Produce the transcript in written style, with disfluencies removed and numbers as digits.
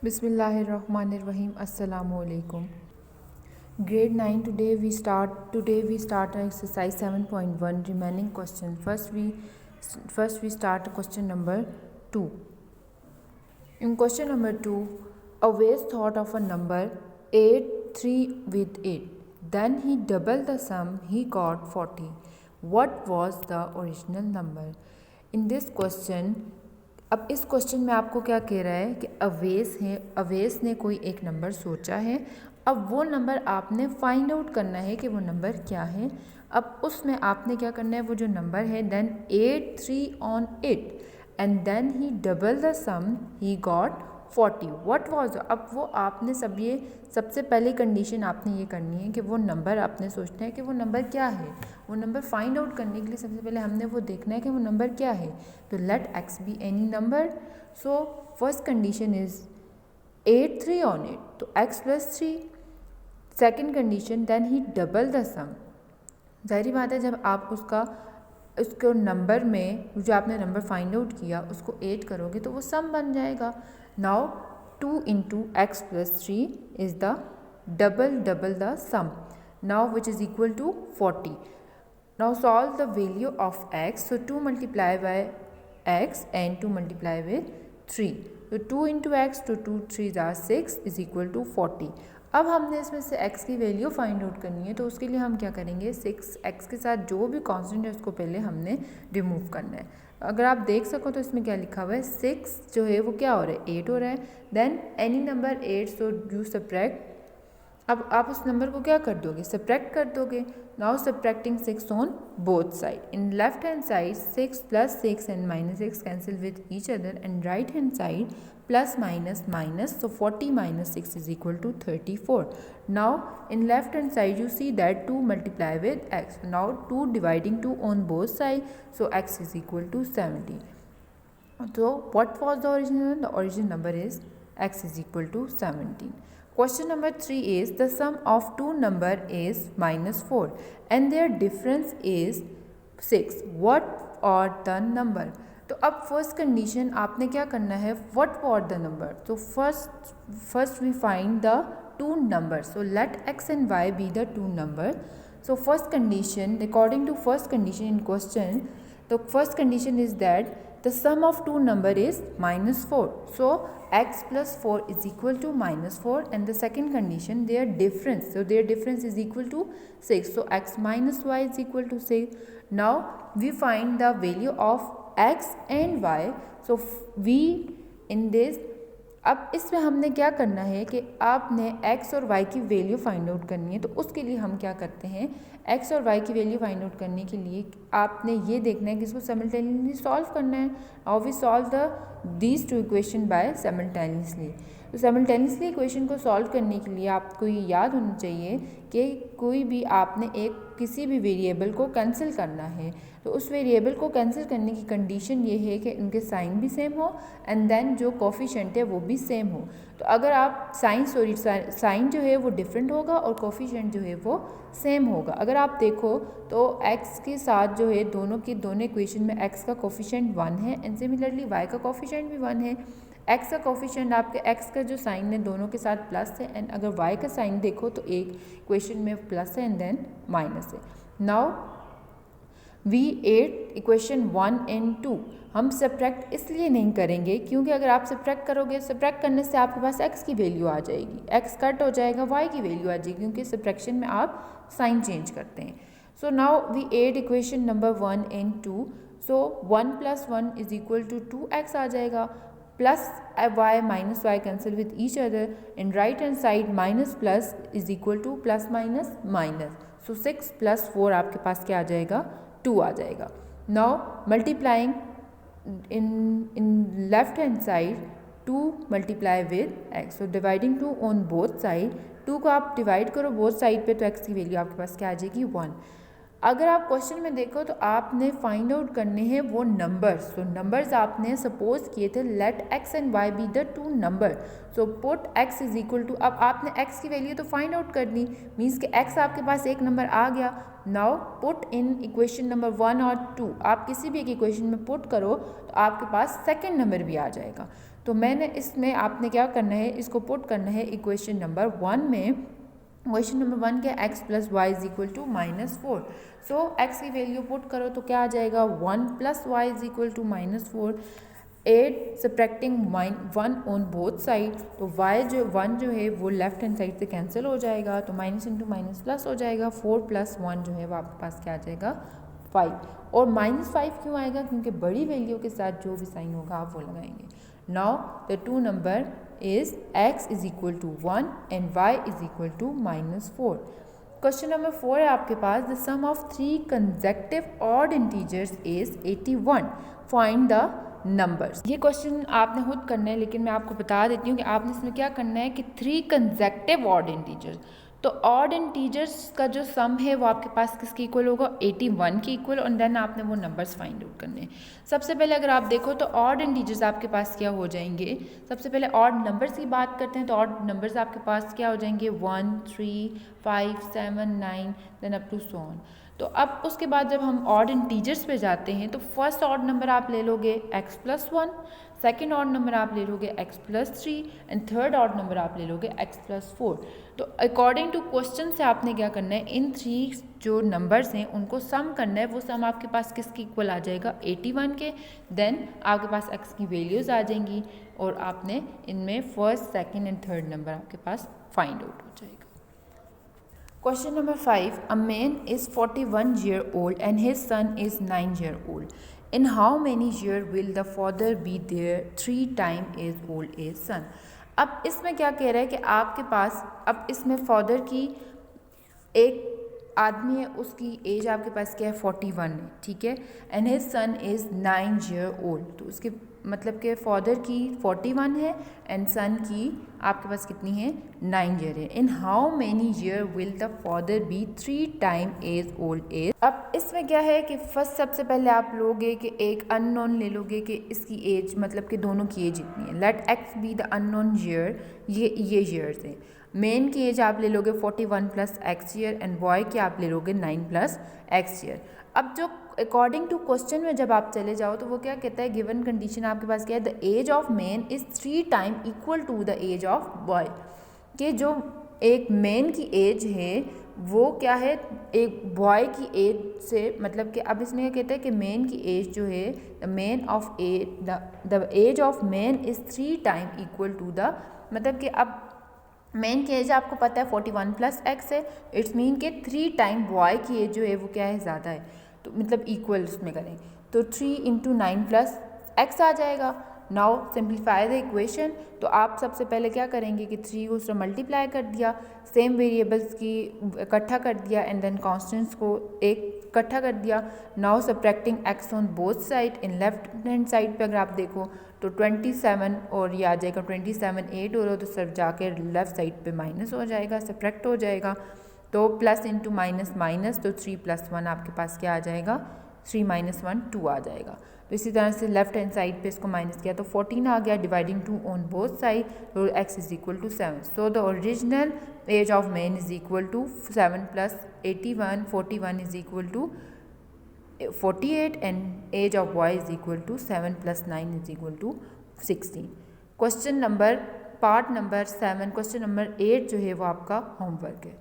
Bismillahirrahmanirrahim. Assalamu alaikum. Grade 9. Today we start exercise 7.1 remaining question. First we start question number 2. In question number 2, Awais thought of a number 8 3 with 8. Then he doubled the sum, he got 40. What was the original number? In this question, अब इस question में आपको क्या कह रहा है कि अवेस ने कोई एक नंबर सोचा है। अब वो नंबर आपने फाइंड आउट करना है कि वो नंबर क्या है। अब उसमें आपने क्या करना है, वो जो नंबर है then 8 3 on 8 and then he double the sum, he got 40. What was, अब वो आपने सबसे पहले कंडीशन आपने ये करनी है कि वो नंबर आपने सोचना है कि वो नंबर क्या है। वो नंबर फाइंड आउट करने के लिए सबसे पहले हमने वो देखना है कि वो नंबर क्या है। तो let x be any number. So first condition is 8 3 on 8, तो x plus 3. Second condition then he double the sum. जाहिर बात है जब आप उसको नंबर में जो आपने नंबर फाइंड आउट किया उसको 8 करोगे तो वो सम बन जाएगा. Now 2 into x plus 3 is the double the sum, now which is equal to 40. Now solve the value of x. So 2 multiply by x and 2 multiply with 3. So 2 into x, to 2 3s are 6 is equal to 40. अब हमने इसमें से x की value find out करनी है, तो उसके लिए हम क्या करेंगे, 6x के साथ जो भी कांस्टेंट है उसको पहले हमने रिमूव करना है. अगर आप देख सको तो इसमें क्या लिखा हुआ है, 6 जो है वो क्या हो रहा है, 8 हो रहा है. Then any number 8, so you subtract. अब आप उस नंबर को क्या कर दोगे, सब्ट्रैक्ट कर दोगे. Now subtracting 6 on both side. In left hand side 6 plus 6 and minus 6 cancel with each other, and right hand side plus minus minus, so 40 minus 6 is equal to 34. Now in left hand side you see that 2 multiply with x. Now 2 dividing 2 on both sides, so x is equal to 70. So what was the original? The original number is x is equal to 17. Question number 3 is the sum of two number is minus 4 and their difference is 6. What are the number? तो अब first condition आपने क्या करना है, what were the number. तो first we find the two number. So let x and y be the two number. So first condition according to first condition in question, तो first condition is that the sum of two number is minus 4. So x plus 4 is equal to minus 4, and the second condition their difference is equal to 6. So x minus y is equal to 6. Now we find the value of x and y. So we in this, अब इसमें हमने क्या करना है कि आपने x और y की वैल्यू फाइंड आउट करनी है. तो उसके लिए हम क्या करते हैं, x और y की वैल्यू फाइंड आउट करने के लिए आपने ये देखना है कि इसको साइमल्टेनियसली सॉल्व करना है. Now we solve these two equation by simultaneously. तो साइमल्टेनियसली इक्वेशन को सॉल्व करने के लिए आपको ये याद होना चाहिए कि कोई भी आपने किसी भी वेरिएबल को कैंसिल करना है. तो उस वेरिएबल को कैंसिल करने की कंडीशन ये है कि उनके साइन भी सेम हो एंड देन जो कोफिशिएंट है वो भी सेम हो. तो अगर आप साइन जो है वो डिफरेंट होगा और कोफिशिएंट जो है वो सेम होगा. अगर आप देखो तो x के साथ जो है दोनों इक्वेशन में x का कोफिशिएंट 1 है एंड सिमिलरली y का कोफिशिएंट भी 1 है. x का कोफिशिएंट आपके x का जो साइन है दोनों के साथ प्लस है, एंड अगर y का साइन देखो तो एक इक्वेशन में प्लस है एंड देन माइनस है. नाउ वी 8 इक्वेशन 1 एंड 2 हम सब्ट्रैक्ट इसलिए नहीं करेंगे क्योंकि अगर आप सब्ट्रैक्ट करोगे, सब्ट्रैक्ट करने से आपके पास x की वैल्यू आ जाएगी, x कट हो जाएगा, y की वैल्यू आ जाएगी, क्योंकि सब्ट्रैक्शन में आप साइन चेंज करते हैं. So now we 8 equation number 1 and 2. So 1 plus 1 is equal to 2x आ जाएगा, plus y minus y cancel with each other, in right hand side minus plus is equal to plus minus minus. So 6 plus 4 आपके पास क्या आ जाएगा, 2 आ जाएगा. Now multiplying in left hand side 2 multiply with x. So dividing 2 on both side, 2 को आप divide करो बोथ साइड पे तो x की वैल्यू आपके पास क्या आ जाएगी, 1. अगर आप क्वेश्चन में देखो तो आपने फाइंड आउट करने हैं वो नंबर्स. तो नंबर्स आपने सपोज किए थे let x and y be the two number. So put x is equal to, अब आपने x की वैल्यू तो फाइंड आउट कर दी, मीन्स कि x आपके पास एक नंबर आ गया. Now put in equation number 1 और 2, आप किसी भी एक इक्वेशन में पुट करो तो आपके पास सेकेंड नंबर भी आ जाएगा. तो मैंने इसमें आपने क्या करना है, इसको पुट करना है इक्वेशन नंबर 1 में। क्वेश्चन नंबर 1 क्या, x plus y is equal to -4। So x की वैल्यू पुट करो तो क्या आ जाएगा, 1 plus y is equal to -4। 8 subtracting 1 on both side, तो y जो 1 जो है वो लेफ्ट हैंड साइड से कैंसिल हो जाएगा, तो माइनस इंटू माइनस प्लस हो जाएगा। 4 प्लस 1 जो है वो आपके पास क्या आ जाएगा, 5। और -5 क्यों आएगा, क्योंकि बड़ी वैल्यू के साथ जो भी साइन होगा आप वो लगाएंगे। Now the two number is x is equal to 1 and y is equal to -4. Question number 4 है आपके पास, the sum of 3 consecutive odd integers is 81. Find the numbers. ये क्वेश्चन आपने खुद करना है, लेकिन मैं आपको बता देती हूँ कि आपने इसमें क्या करना है कि 3 consecutive odd integers, तो ऑड इंटीजर्स का जो सम है वो आपके पास किसके इक्वल होगा, 81 के इक्वल, और देन आपने वो नंबर्स फाइंड आउट करने हैं। सबसे पहले अगर आप देखो तो ऑड इंटीजर्स आपके पास क्या हो जाएंगे, सबसे पहले ऑड नंबर्स की बात करते हैं, तो ऑड नंबर्स आपके पास क्या हो जाएंगे, 1 3 5 7 9 then up to so on. तो अब उसके बाद जब हम ऑड इंटीजर्स पे जाते हैं तो फर्स्ट ऑड नंबर आप ले लोगे x plus 1, second odd number आप ले लोगे x plus 3 and third odd number आप ले लोगे x प्लस 4। तो अकॉर्डिंग टू क्वेश्चन से आपने क्या करना है, इन 3 जो नंबर्स हैं उनको सम करना है। वो सम आपके पास किसके इक्वल आ जाएगा, 81 के। देन आपके पास x की वैल्यूज़ आ जाएंगी और आपने इनमें first second and third number आपके पास फाइंड आउट हो जाएगा। Question number 5. A man is 41 years old and his son is 9 years old. In how many years will the father be there 3 times as old as son? अब इसमें क्या कह रहा है कि आपके पास, अब इसमें फादर की एक आदमी है, उसकी एज आपके पास क्या है, 41 है, ठीक है, and his son is 9 years old। तो उसके मतलब कि फादर की 41 है एंड सन की आपके पास कितनी है, 9 years है। In how many year will the father be 3 times age old age. अब इसमें क्या है कि फर्स्ट सबसे पहले आप लोगे कि एक अननोन ले लोगे कि इसकी एज मतलब कि दोनों की एज इतनी है। Let x be the unknown year, ये ईयर्स है। मेन की एज आप ले लोगे 41 plus X year and boy की आप ले लोगे 9 प्लस एक्स ईयर। अब जो अकॉर्डिंग टू क्वेश्चन में जब आप चले जाओ तो वो क्या कहता है, गिवन कंडीशन आपके पास क्या है, the age of man is 3 times equal to the age of boy, कि जो एक मैन की एज है वो क्या है, एक बॉय की एज से, मतलब कि अब इसमें क्या कहता है कि मैन की एज जो है, the age of man is 3 times equal to the, मतलब कि अब मैन की एज आपको पता है 41 प्लस एक्स है, इट्स मीन के 3 times बॉय की एज जो है वो क्या है, ज़्यादा है, तो मतलब इक्वल उसमें करें तो 3 × 9 प्लस एक्स आ जाएगा। नाउ सिंप्लीफाई द इक्वेशन, तो आप सबसे पहले क्या करेंगे कि 3 को उससे मल्टीप्लाई कर दिया, सेम वेरिएबल्स की इकट्ठा कर दिया एंड देन कॉन्स्टेंट्स को एक इकट्ठा कर दिया। Now subtracting x on both side, in left hand side पे अगर आप देखो तो 27 और ये आ जाएगा 27 8 और तो सब जाके लेफ्ट साइड पे माइनस हो जाएगा, सब्ट्रैक्ट हो जाएगा, तो प्लस इंटू माइनस माइनस, तो 3 + 1 आपके पास क्या आ जाएगा, 3 - 1 2 आ जाएगा। तो इसी तरह से लेफ्ट हैंड साइड पे इसको माइनस किया तो 14 आ गया, डिवाइडिंग 2 ऑन बोथ साइड, तो x is equal to 7। So the original age of man is equal to 7 + 81, 41 is equal to 48 and age of boy is equal to 7 + 9 is equal to 16। Question number part number 7, question number 8 जो है वो आपका homework है।